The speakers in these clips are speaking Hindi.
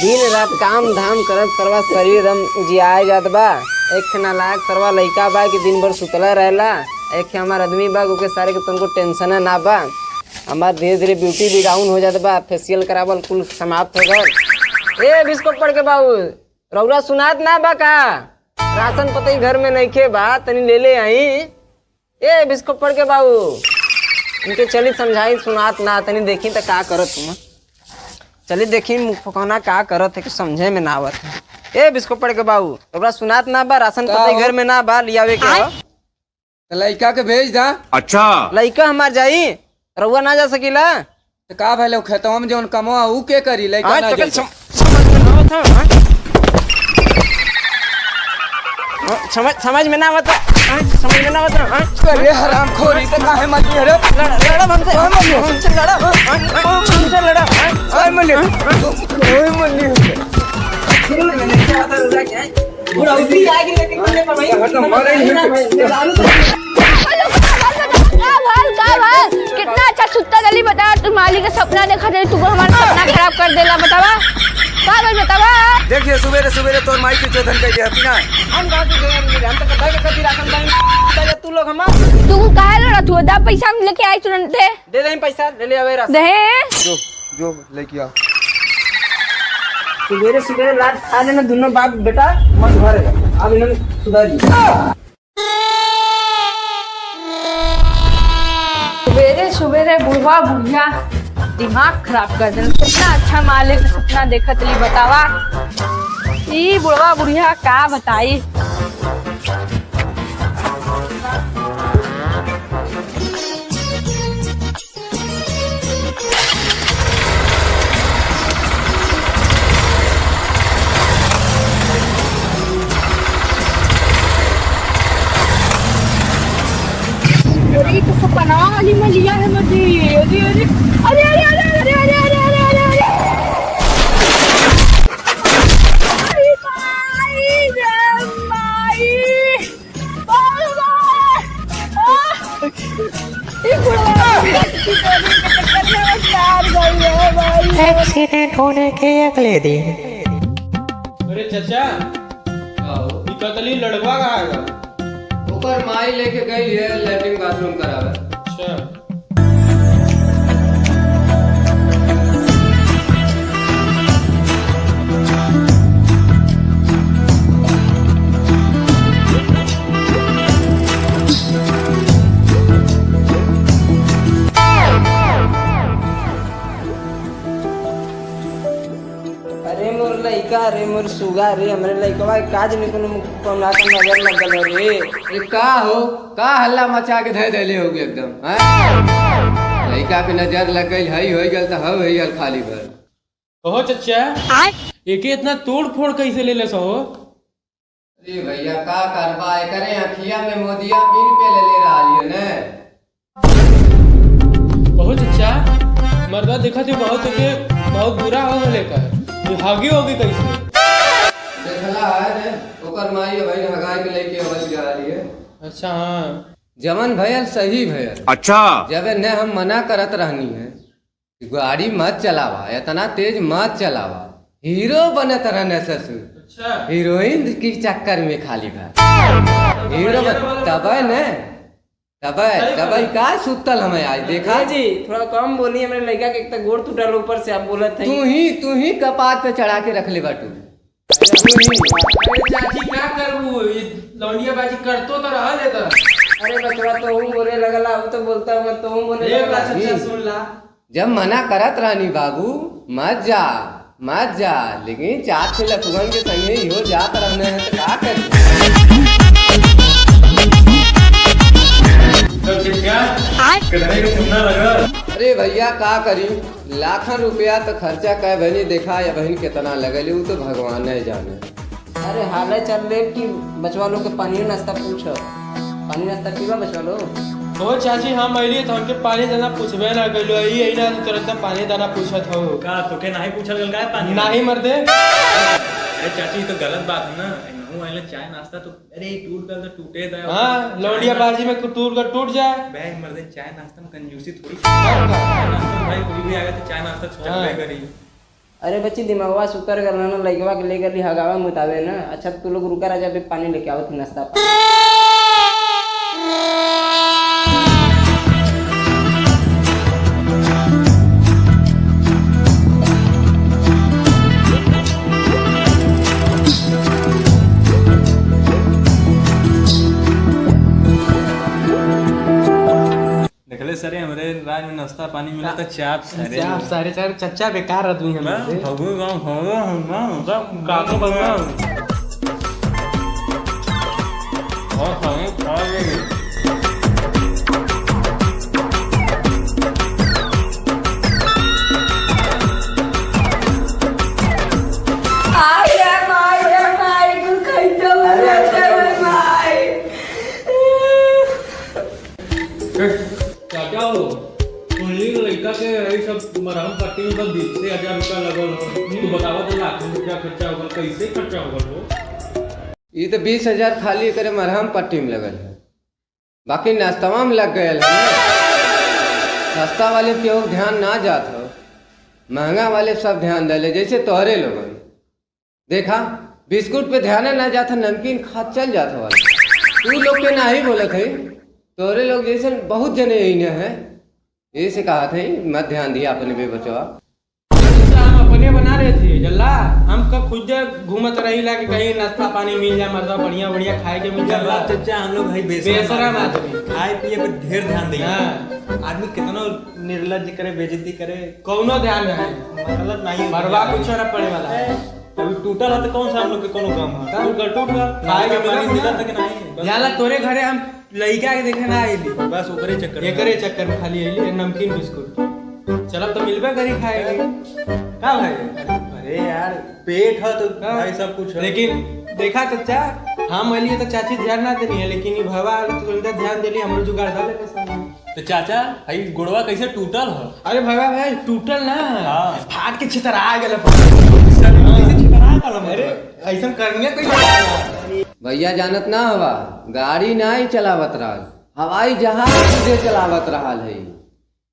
दिन रात काम धाम करत सरवा शरीर एकदम उजियाए जात बा। एक नालायक सरवा लइका बा कि दिन भर सुतला रहेला। एक हमार आदमी बा ओके सारे के तुमको टेंशन ना बा। हमार धीरे धीरे ब्यूटी भी डाउन हो जात बा। फेशियल करावल कुल समाप्त हो गए। ए बिस्कुट पड़ के बाबू रौरा सुनात ना बा का? राशन पतई घर में नइखे बा, तनी ले ले आई। ए बिस्कुट पड़ के बाबू इनके चली समझाई सुनात ना, तनी देखी त का करत तुम। चली देखी मुखना का करत है कि समझे में ना आवत है। ए बिस्कुट पड़ के बाबू तोरा सुनात ना बा, राशन पतई घर में ना बा, लियावे के हो। लइका के भेज दा। अच्छा लइका हमार जाई, रउआ ना जा सकीला। तो का भले खेतवा में जौन कमवा ऊ के करी लइका ना जाई। समझ में ना आवत, समझ में ना आवत। अरे हरामखोरी तो काहे मली रे? लड़ा हमसे लड़ा। ओए मली ओए मली बुढ़ा उठी आएगी लेकिन मुझे पर भाई कितना अच्छा सुत्ता जल्दी बता। तू मालिक का सपना देखा दे, तू हमारा सपना खराब कर देला। बतावा बतावा। देखिए सुबेरे सुबेरे तोर माई के चोदन कह दिया ना। हम कहां के हम तो कथा के कती राशन बैंक तू लोग हम तू काहे लड़ा? तू दा पैसा हम लेके आई तुरंत दे दे पैसा ले ले आवे राशन दे। जो लेके आ। सुबेरे सुबेरे लात खा लेना दोनों बाप बेटा मन भर अब इन्होंने सुधारी। सुबेरे सुबेरे बुढ़वा बुढ़िया दिमाग खराब कर देना। कितना अच्छा मालिक सपना देखत ली। बतावा ई बुढ़वा बुढ़िया का बताई। अरे तो सपना वाली में लिया है मुझे। अरे अरे अरे अरे अरे अरे अरे अरे अरे अरे अरे माई रे माई एक्सीडेंट होने के अगले दिन। अरे चाचा निकतली लड़वा का आएगा। ऊपर माई लेके गई है लैट्रिन बाथरूम करावे। अच्छा अरे मोर लइका रे मोर सुगा रे हमरे लइकवा काज नहीं कोनो कमला के नजर लगल रे। अरे का हो का हल्ला मचा के धय देले होगे एकदम हैं? लइका पे नजर लग गई हई होई गल त हई हल खाली भर। कहो चाचा एके इतना तोड़ फोड़ कैसे ले ले सो? अरे भैया का करबा करे अखिया में मोदिया पिन पे ले रहा लियो ने। कहो चाचा मर्दा देखा थे बहुत बुरा हो गले का भागी होगी कैसे? देखला है ने ओकर माई भाई हगाई के लेके अवल जा रही है। अच्छा हाँ जमन भयल सही भयल। अच्छा जब ने हम मना करत रहनी है कि गाड़ी मत चलावा, इतना तेज मत चलावा। हीरो बनत रहने ससुर। अच्छा हीरोइन की चक्कर में खाली भाई हीरो तब ने तब का सुतल हमें आज देखा जी थोड़ा कम बोली। हमरे लइका के एक त गोड़ टूटल ऊपर से आप बोलत है। तू ही कपाट पे चढ़ा के रख ले बाटू। अरे चाची क्या करूँ लौंडिया बाजी करतो तो रहा ले तो। अरे बचवा तो हूं बोले लगला अब तो बोलता हूं तो हूं बोले लगला। चाचा सुन ला जब मना करत रानी बाबू मत जा लेकिन चार से लखुगन के संगे इहो जात रहने हैं तो का करी। अरे भैया का करी लाखन रुपया तो खर्चा कह बहनी देखा या बहन कितना लगल वो तो भगवान है जाने। अरे हाल चल ले कि बचवा लोग के पानी नाश्ता पूछो। पानी नाश्ता पीवा बचवा लोग। ओ चाची हम अइली तो हमके पानी दाना पूछबे ना कइलो। ई ना तुरंत पानी दाना पूछत हो का तोके नहीं पूछल गल का पानी नहीं मर्दे। अरे चाची तो गलत बात है ना। हूं आइले चाय नाश्ता तो अरे टूट गल तो टूटे दा। हां लौंडिया बाजी में टूट कर टूट जाए। बैग मर्दे चाय नाश्ता में कंजूसी थोड़ी। चाय नाश्ता भाई कोई भी आएगा तो चाय नाश्ता चलबे करी। अरे बच्ची दिमागवा से उतर गल ना, लइकवा के लेकर ली हगावा मुतावे ना। अच्छा तू लोग रुका राजा, अभी पानी लेके आवत नाश्ता पानी। देखले सरे हमरे राज में नाश्ता पानी मिला तो चाप सरे सारे सारे चच्चा बेकार आदमी है भगू गांव भगू हम सब काको बना और हम खा लेंगे। चाचा हो सुनली लड़का के यही सब मरहम पट्टी में बस 20,000 रुपया लगल हो। तू बतावा तो लाख रुपया खर्चा होगा, कैसे खर्चा होगा वो? ये तो 20,000 खाली करे मरहम पट्टी में लगल है, बाकी नाश्तवा में लग गए है। सस्ता वाले केहू ध्यान ना जात हो, महंगा वाले सब ध्यान दे। जैसे तोहरे लोगन देखा बिस्कुट पे ध्यान ना जाता, नमकीन खा चल जाता वाला। तू लोग के ना ही बोलत है, तोरे लोग जैसे बहुत जने यही है, यही से कहा थे मत ध्यान दिया अपने पे बचवा। हम अपने बना रहे थे जल्ला, हम कब खुद घूमत रही ला कि कहीं नाश्ता पानी मिल जाए, मर्दा बढ़िया बढ़िया खाए के मिल जाए। चाचा हम लोग भाई बेशरम आदमी, खाए पिए पर ढेर ध्यान देंगे। आदमी कितना निर्लज करे, बेइज्जती करे, कौनो ध्यान नहीं, मतलब नहीं मरवा कुछ न पड़े वाला है। अभी टूटल है तो कौन सा हम लोग के कोनो काम है? टूट गया खाए के पानी मिला मिला तक नहीं। जाला तोरे घरे हम लइका के देखे ना आइली, बस ओकरे चक्कर में। एकरे चक्कर में खाली आइली नमकीन बिस्कुट। चलो तो मिलबे करी खाएगी का भाई? अरे यार पेट है तो भाई सब कुछ है। लेकिन देखा चाचा, हम अलिए तो चाची ध्यान ना देनी है, लेकिन ये भवा आले तो इनका ध्यान देली, हमरो जुगाड़ डाले के सामने। तो चाचा भाई गुड़वा कैसे टूटल है? अरे भवा भाई टूटल ना, हाँ। फाट के छितरा गेल। अरे ऐसा करनिया कोई भैया जानत ना हवा, गाड़ी ना ही चलावत रहा, हवाई जहाज सीधे चलावत रहा है,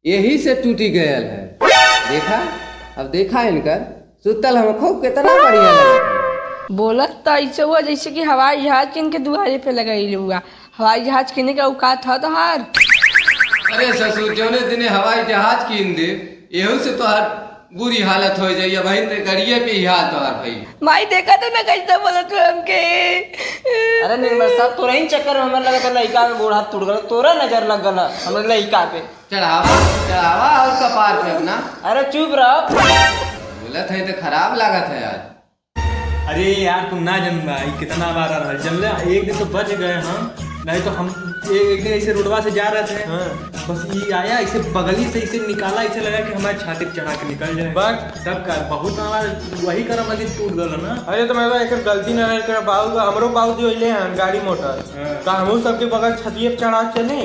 यही से टूटी गयल है। देखा अब देखा इनकर सुतल हम खूब कितना बढ़िया लगा। बोलत तो ऐसे हुआ जैसे कि हवाई जहाज किन के दुआरे पे लगाई हुआ। हवाई जहाज किने का औकात था तो हार। अरे ससुर जोने दिने हवाई जहाज कीन दे, यहू से तो हर बुरी हालत हो जाइए भाई, गड़िए पे ही हाल तो हर भाई। माई देखा तो ना कैसे बोलत हो हमके। अरे निर्मल साहब तोरा ही चक्कर में हमारे लगा था लड़का का गोड़ हाथ टूट गया, तोरा नजर लग गला हमारे लड़का पे। चढ़ावा चढ़ावा और कपार पे अपना। अरे चुप रहो, बोलत है तो खराब लागत है यार। अरे यार तुम ना जन भाई कितना बार आ रहा चल एक दिन तो बच गए हम, नहीं तो हम एक दिन ऐसे रोडवा से जा रहे थे। बस ये आया इसे बगली से इसे निकाला, इसे लगा कि हमारे छाती पे चढ़ा के निकल जाए। बस तब का बहुत हमारा वही करम लगी टूट गल ना। अरे तो मैं एक गलती ना कर बाबू, हमरो बाबूजी होइले हैं गाड़ी मोटर का, हमहू सबके बगल छतिए पे चढ़ा चले।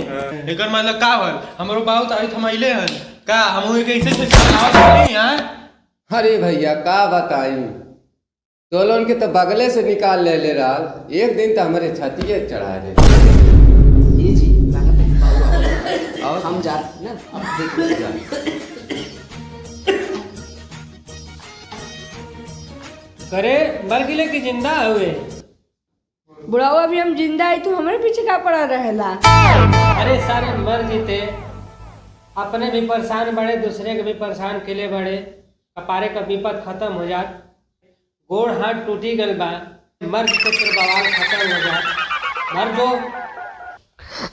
एकर मतलब का होल, हमरो बाबू तो आई थमैले हैं का, हमहू एक ऐसे से चढ़ावा चली हां। अरे भैया का बताई, तो लोन के तो बगले से निकाल ले रहा, एक दिन तो हमारे छतिए चढ़ा दे। ये जी लागत है और हम जा ना, अब देखो करे मर गिले कि जिंदा हुए। बुढ़ावा भी हम जिंदा है तो हमारे पीछे का पड़ा रहेला। अरे सारे मर जीते, अपने भी परेशान बड़े, दूसरे के भी परेशान के लिए बड़े, कपारे का विपद खत्म हो जात, गोड़ हाथ टूटी गल बा, मर के फिर बवाल खत्म हो जात। मर दो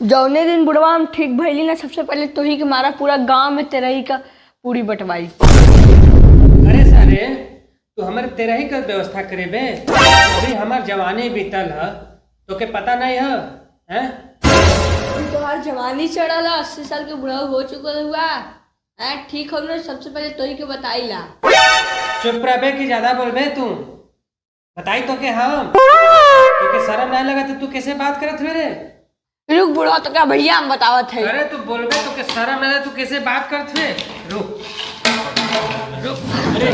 जौने दिन बुढ़वा हम ठीक भइली ना, सबसे पहले तो ही के मारा पूरा गांव में तेरही का पूरी बंटवाई। अरे सारे तू हमारे तेरा ही का व्यवस्था करे बे, अभी हमार जवानी बीतल है तो के पता नहीं है हैं? तुम्हार जवानी चढ़ा 80 साल के बुढ़ा हो चुका हुआ है, ठीक हो ना, सबसे पहले तो ही के बताईला। चुप रहे कि ज्यादा बोलबे तू, बताई तो के हम तो के शर्म नहीं लगा तू कैसे बात करत हुए रे? रुक बुढ़ा तो क्या भैया हम बतावत है। अरे तू बोलबे तो के शर्म नहीं, तू कैसे बात करत हुए? रुक रुक, अरे